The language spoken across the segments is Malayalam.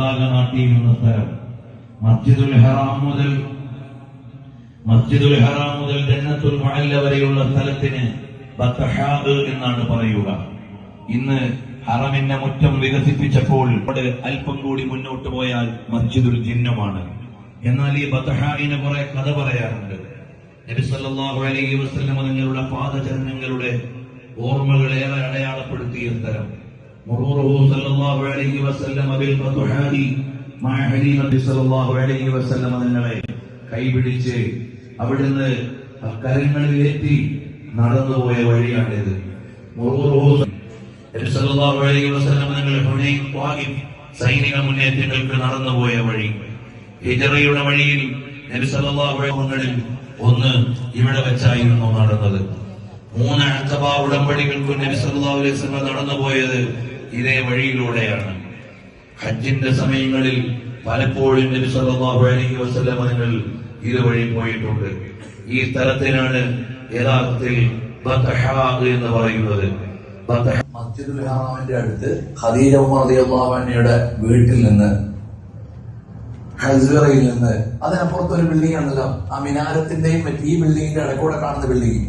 പതാക നാട്ടിയിരുന്ന സ്ഥലം. മസ്ജിദുൽ ഹറാം മുതൽ ജന്നത്തുൽ മുഅല്ല വരെയുള്ള സ്ഥലത്തിന് ബത്ഹാ എന്നാണ് പറയുക. ഇന്ന് ഹറമിന്റെ മുറ്റം വികസിപ്പിച്ചപ്പോൾ അല്പം കൂടി മുന്നോട്ട് പോയാൽ മസ്ജിദുൽ ജിന്നുമാണ്. എന്നാൽ ഈ ബത്ഹായിനെ കുറെ കഥ പറയാറുണ്ട്. നബി സല്ലല്ലാഹു അലൈഹി വസല്ലം തങ്ങളുടെ പാദചരണങ്ങളുടെ ഓർമ്മകളേറെ അടയാളപ്പെടുത്തിയ സ്ഥലം. മുറൂറുഹു സല്ലല്ലാഹു അലൈഹി വസല്ലം ബിൽ ബത്ഹായി മഅ ഹലീമത്തി സല്ലല്ലാഹു അലൈഹി വസല്ലം തങ്ങളെ കൈപിടിച്ച് അവിടുന്ന് കരങ്ങളിലേറ്റി നടന്നുപോയ വഴിയാണിത്. മുറൂറുഹു നബി സല്ലല്ലാഹു അലൈഹി വസല്ലം തങ്ങളുടെ ഹുനൈൻ ത്വാഇഫ് സൈനിക മുന്നേറ്റങ്ങൾക്ക് നടന്നുപോയ വഴി. ഹിജ്റയുടെ വഴിയിൽ നബി സല്ലല്ലാഹു അലൈഹി വസല്ലം ഒന്ന് ഇവിടെ വെച്ചായിരുന്നു നടന്നത്. 3 അഖബ ഉടമ്പടികൾക്ക് നബി സല്ലല്ലാഹു അലൈഹി വസല്ലം നടന്നുപോയത് ഇതേ വഴിയിലൂടെയാണ്. ഹജ്ജിന്റെ സമയങ്ങളിൽ പലപ്പോഴും നബി സല്ലല്ലാഹു അലൈഹി വസല്ലം തങ്ങൾ ഇതുവഴി പോയിട്ടുണ്ട്. ഈ സ്ഥലത്തിനാണ് യഥാർത്ഥത്തിൽ ബത്ഹാ എന്ന് പറയുന്നത്. മസ്ജിദുൽ ഹറാമിന്റെ അടുത്ത് ഖദീജ ഉമർ റളിയല്ലാഹു അൻഹയുടെ വീട്ടിൽ നിന്ന് ഹസ്വറയിൽ നിന്ന് അതിനപ്പുറത്ത് ഒരു ബിൽഡിംഗ് ആണല്ലോ, ആ മിനാരത്തിന്റെയും ഈ ബിൽഡിങ്ങിന്റെ ഇടക്കൂടെ കാണുന്ന ബിൽഡിംഗ്,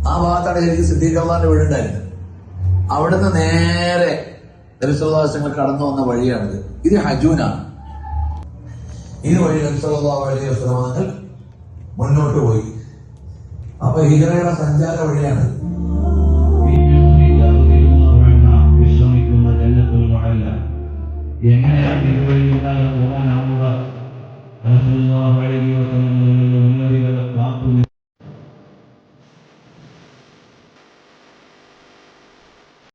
ആ ഭാഗത്താണ് ശരിക്കും സിദ്ദീഖ് റളിയല്ലാഹുവിന്റെ വീടുണ്ടായിരുന്നു. അവിടുന്ന് നേരെ നബി സല്ലല്ലാഹു അലൈഹി വസല്ലം കടന്നു വന്ന വഴിയാണിത്. ഇത് ഹജൂനാണ്. ഈ വഴി നബി സല്ലല്ലാഹു അലൈഹി വസല്ലം മുന്നോട്ട് പോയി. അപ്പൊ ഹിജ്റയുടെ സഞ്ചാര വഴിയാണ്. എങ്ങനെയാണ് ഇതുവഴി ഉണ്ടാകുന്നത്?